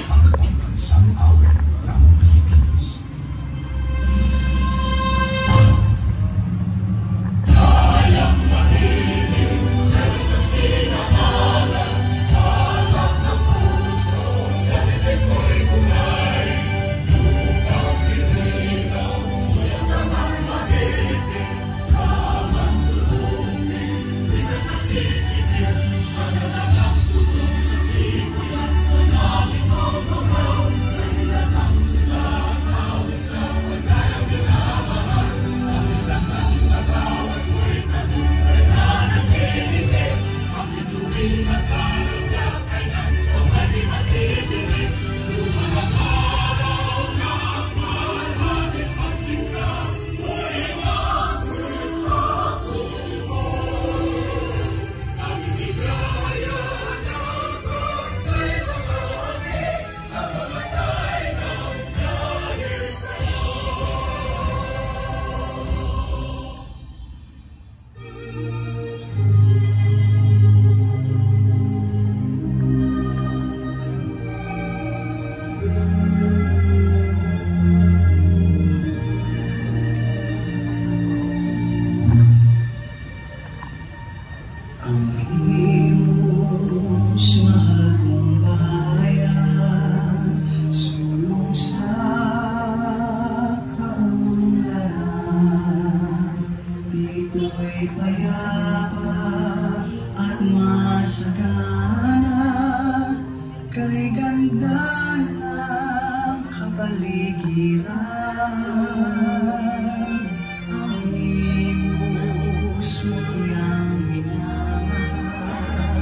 ang pagbansang awit ng Philippines. Kayang mahilig, Diyos na sinahalan, halak ng puso, sa bibig mo'y bumay. Upang pininaw, kuya namang mahilig, sa mandulungin, di ka nasisigil, sana lang tulong sa sibol at sa langit o babaw, dahilan ng nilang awit sa pagkayang ginamahal, ang isang ang natawag mo'y tagumpay na nakikinig, ang bituin at karagdag ay nagpapali matitigil, lumalang araw na parhatin pagsikap, mo'y makit sa ulo. Ang ibigaya na kay Panginoon, ang mamatay ng dahil sa'yo. Ang iyong mahal kong bayan, sulong sa kaunlaran, dito'y payapa at masagana, kay ganda ng kapaligiran, ang imos mo'y minamahal,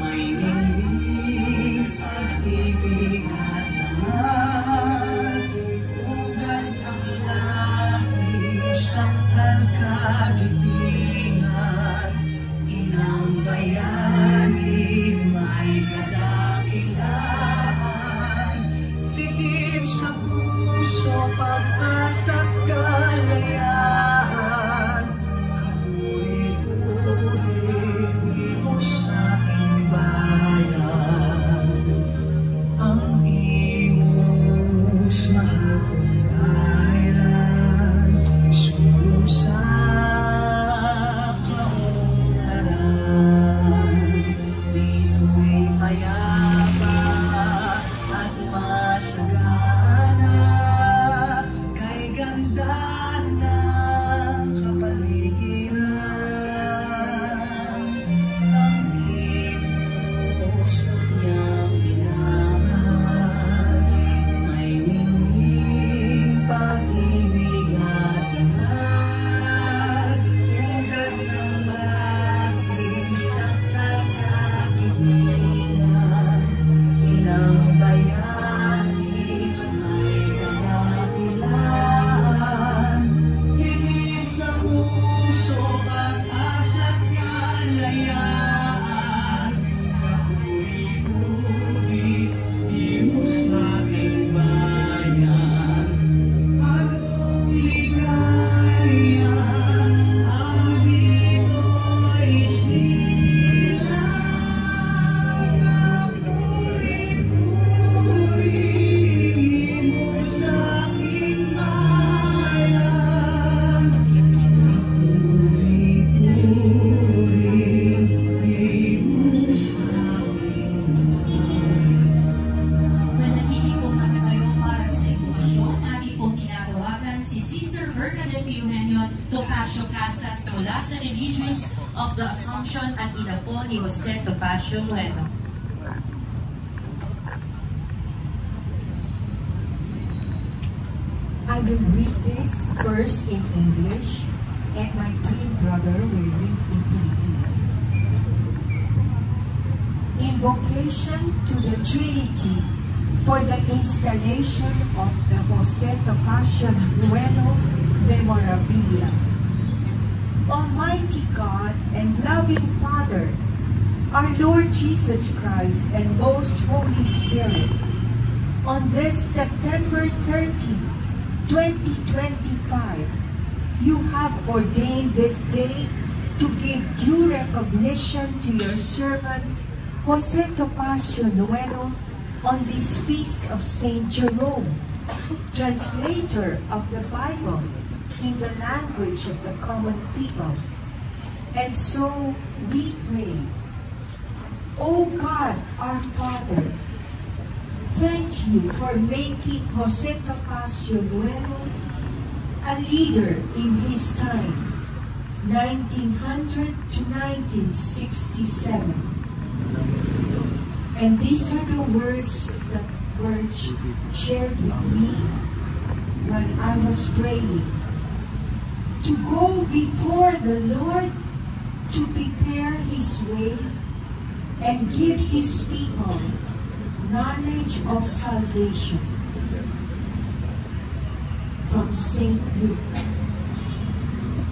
may ninding pag-ibig at naman, ugat ang langit sa kagitingan, inang bayani may kadakilaan, tigim sa puso, pag-asa't kalayahan, kapuri-puri mo sa aking bayan, ang imos mahal kong bayan, sulong sa kaunlaran, dito'y payapa at masagana, kay ganda ng kapaligiran, ang imos niyang minamahal, may ningning pag-ibig at dangal, ugat ng bagay sa kagitingan, inang bayani may kadakilaan, higit sa puso, pag-asa't kalayaan, kapuri-puri mo sa aking bayan, anong ligaya ang dito'y silang, kapuri-puri mo sa aking bayan, kapuri-puri mo sa Manahili po magkatayo para sa inkubasyon. Ating pong tinabawagan si Sister Bernadette Eugenio Topacio Casas mula sa Religious of the Assumption at ina po ni Jose Topacio Bueno. I will read this first in English, and my twin brother will read in Filipino. Invocation to the Trinity for the installation of the Jose Topacio Bueno Memorabilia. Almighty God and loving Father, our Lord Jesus Christ and most Holy Spirit, on this September 30, 2025, you have ordained this day to give due recognition to your servant, Jose Topacio Bueno, on this feast of Saint Jerome, translator of the Bible in the language of the common people. And so we pray. O God, our Father, thank you for making Jose Topacio Nuero a leader in his time, 1900 to 1967. And these are the words that were shared with me when I was praying. To go before the Lord to prepare His way and give His people knowledge of salvation. From St. Luke.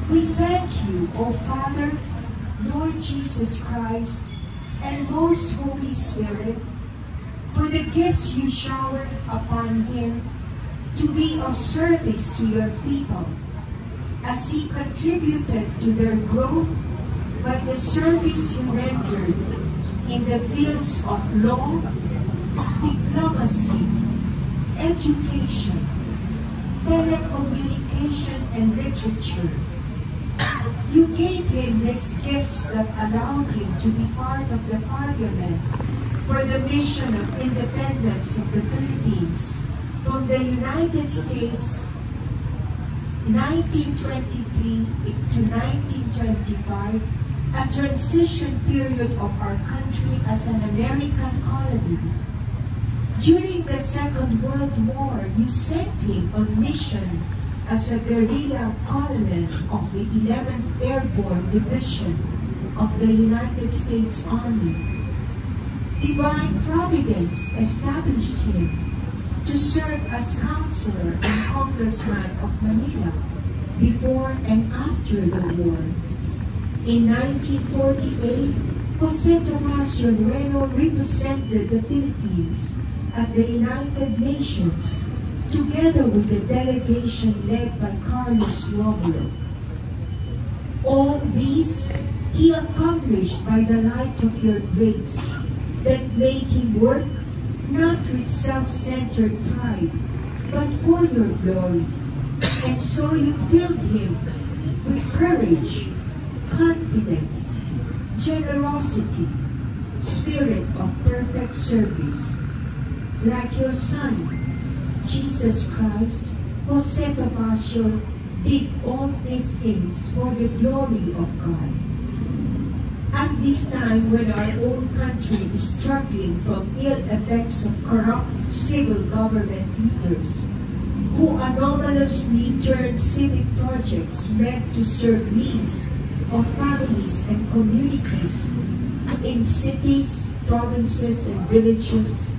We thank you, O Father, Lord Jesus Christ, and most Holy Spirit, for the gifts you showered upon Him to be of service to your people, as He contributed to their growth by the service He rendered in the fields of law, diplomacy, education, telecommunication, and literature. You gave him these gifts that allowed him to be part of the parliament for the mission of independence of the Philippines from the United States 1923 to 1925, a transition period of our country as an American colony. During the Second World War, you sent him on mission as a guerrilla colonel of the 11th Airborne Division of the United States Army. Divine Providence established him to serve as counselor and congressman of Manila before and after the war. In 1948, Jose Topacio Nuero represented the Philippines at the United Nations, together with the delegation led by Carlos Romulo. All these he accomplished by the light of your grace that made him work not with self-centered pride, but for your glory. And so you filled him with courage, confidence, generosity, spirit of perfect service. Like your Son, Jesus Christ, Jose Topacio did all these things for the glory of God. At this time when our own country is struggling from ill effects of corrupt civil government leaders who anomalously turn civic projects meant to serve needs of families and communities in cities, provinces, and villages,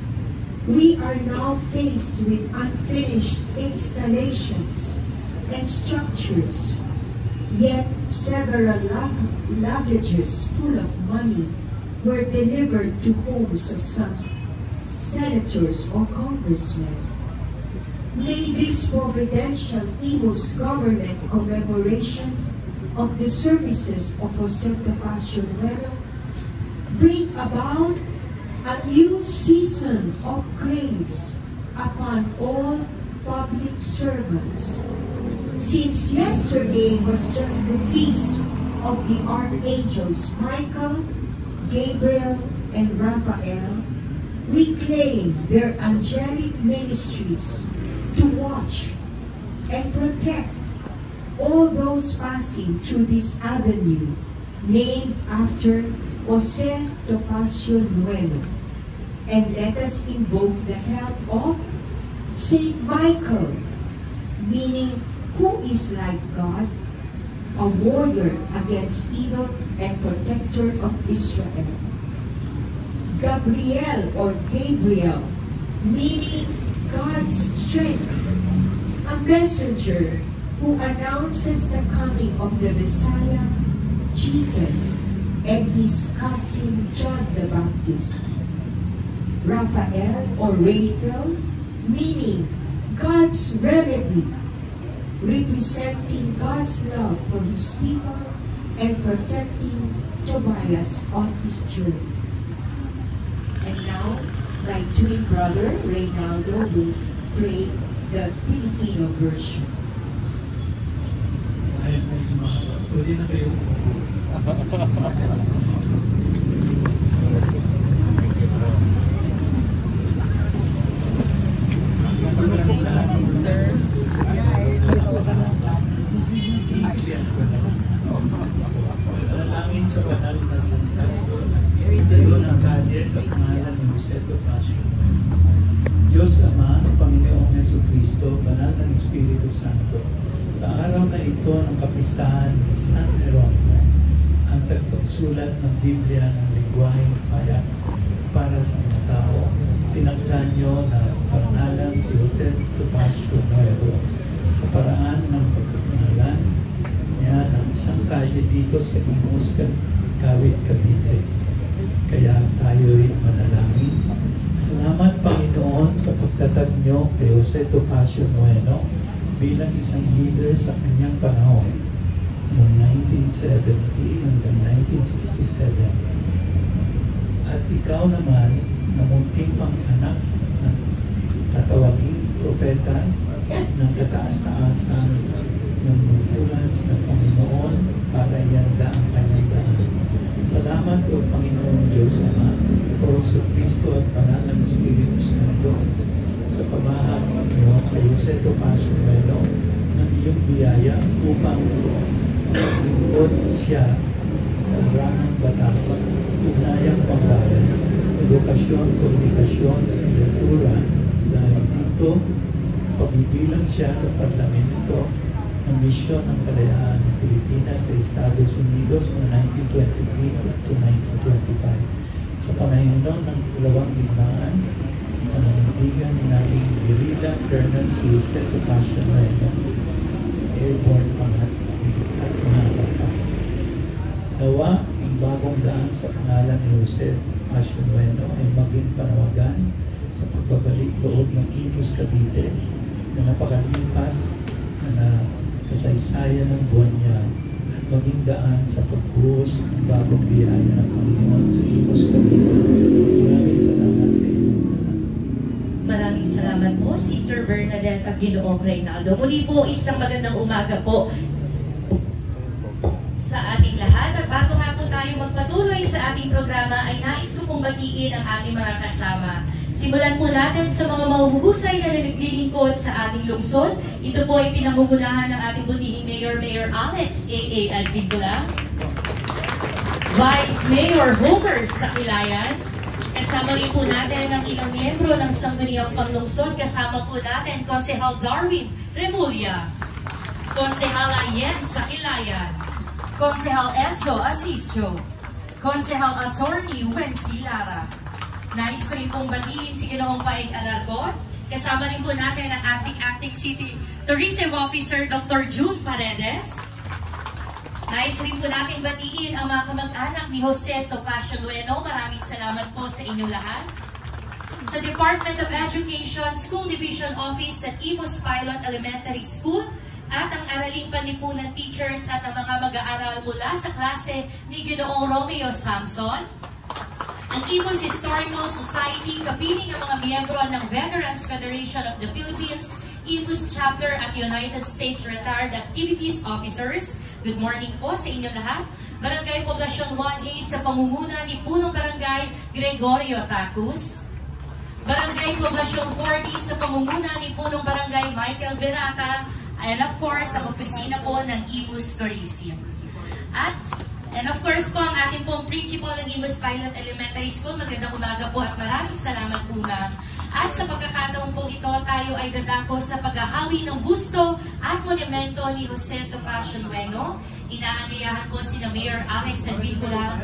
we are now faced with unfinished installations and structures, yet several luggages full of money were delivered to homes of some senators or congressmen. May this providential Imus government commemoration of the services of Jose Topacio Nuero bring about a new season of grace upon all public servants. Since yesterday was just the feast of the archangels Michael, Gabriel, and Raphael, we claim their angelic ministries to watch and protect all those passing through this avenue named after Jose Topacio Nuero. And let us invoke the help of Saint Michael, meaning who is like God, a warrior against evil and protector of Israel. Gabriel or Gabriel, meaning God's strength, a messenger who announces the coming of the Messiah, Jesus, and his cousin John the Baptist. Raphael or Raphael, meaning God's remedy, representing God's love for his people and protecting Tobias on his journey. And now, my two twin brother, Reynaldo, will pray the Filipino version. Dahil medyo mahaba, pwede na kayo umupo. Iiklian ko na lang. Alalangin sa banal na santa. Tayo ng kalye sa pangalan ni Jose Topacio. Diyos Ama, Panginoong Jesucristo, banal ng Espiritu Santo, sa araw na ito ng kapistahan ni San Jeronimo, ang pagpagsulat ng Biblia ng lingwaheng payak para sa mga tao, tinagdan niyo na pangalan si Jose Topacio Nuevo sa paraan ng pagkapangalan niya ng isang kalye dito sa Imus, Kawit, Cavite. Kaya tayo'y manalangin. Salamat, Panginoon, sa pagtatag niyo kay Jose Topacio Nuevo bilang isang leader sa kanyang panahon noong 1970 hanggang 1967. At ikaw naman, na munting pang anak ng tatawaging propeta ng kataas-taasan ng nungkulan sa Panginoon para ianda ang kanyang daan. Salamat o Panginoon Diyos Ama, o sa Kristo at Banal ng Espiritu Santo, sa pamahagi niyo kay Jose Topacio Nuevo ng iyong biyaya upang maglingkod siya sa ranang batas, ugnayang pambayan, edukasyon, komunikasyon, literatura, dahil dito pabibilang siya sa parlamento ng misyon ng kalayaan ng Pilipinas sa Estados Unidos noong 1923 to 1925. Sa panahon ng dalawang digmaan, pananindigan naging guerrilla Colonel si Jose Topacio Nuevo, airborne pangat at mahaba pa. Nawa ang bagong daan sa pangalan ni Jose Topacio Nuevo ay maging panawagan sa pagbabalik loob ng Imus, Cavite na napakalipas na kasaysayan ng buwan niya at maging daan sa pagbuhos ng bagong biyaya ng Panginoon sa Imus, Cavite. Maraming salamat sa iyo. Maraming salamat po, Sister Bernadette at Ginoong Reynaldo. Muli po, isang magandang umaga po sa ating lahat. At bago nga po tayo magpatuloy sa ating programa, ay nais ko pong batiin ang ating mga kasama. Simulan po natin sa mga mahuhusay na naglilingkod sa ating lungsod. Ito po ay pinamumunahan ng ating butihing Mayor Alex A.A. Albigula, Vice Mayor Homer Sakilayan. Kasama rin po natin ang ilang miyembro ng Sangguniang Panglungsod. Kasama po natin Konsehal Darwin Remulla, Konsehal Ayen Sakilayan, Konsehal Enzo Asisio, Konsehal Attorney Wency Lara. Nais ko rin pong batiin si Ginoong Paig Alarcon. Kasama rin po natin ang Acting City Tourism Officer Dr. June Paredes. Nais rin po natin batiin ang mga kamag-anak ni Jose Topacio Nuevo. Maraming salamat po sa inyo lahat. Sa Department of Education, School Division Office at Imus Pilot Elementary School, at ang Araling Panlipunan teachers at ang mga mag-aaral mula sa klase ni Ginoong Romeo Samson. Ang Imus Historical Society, kapiling ang mga miyembro ng Veterans Federation of the Philippines, Imus Chapter at United States Retired Activities Officers. Good morning po sa inyo lahat. Barangay Poblasyon 1A sa pamumuna ni Punong Barangay Gregorio Tacus. Barangay Poblasyon 4D sa pamumuna ni Punong Barangay Michael Berata. And of course, ang opisina po ng Imus Tourism. And of course po, ang ating pong principal ng Imus Pilot Elementary School. Magandang umaga po at maraming salamat po, ma'am. At sa pagkakataon pong ito, tayo ay dadako sa paghahawi ng busto at monumento ni Jose Topacio Nuevo. Inaanyayahan po si Mayor Alex Albigula.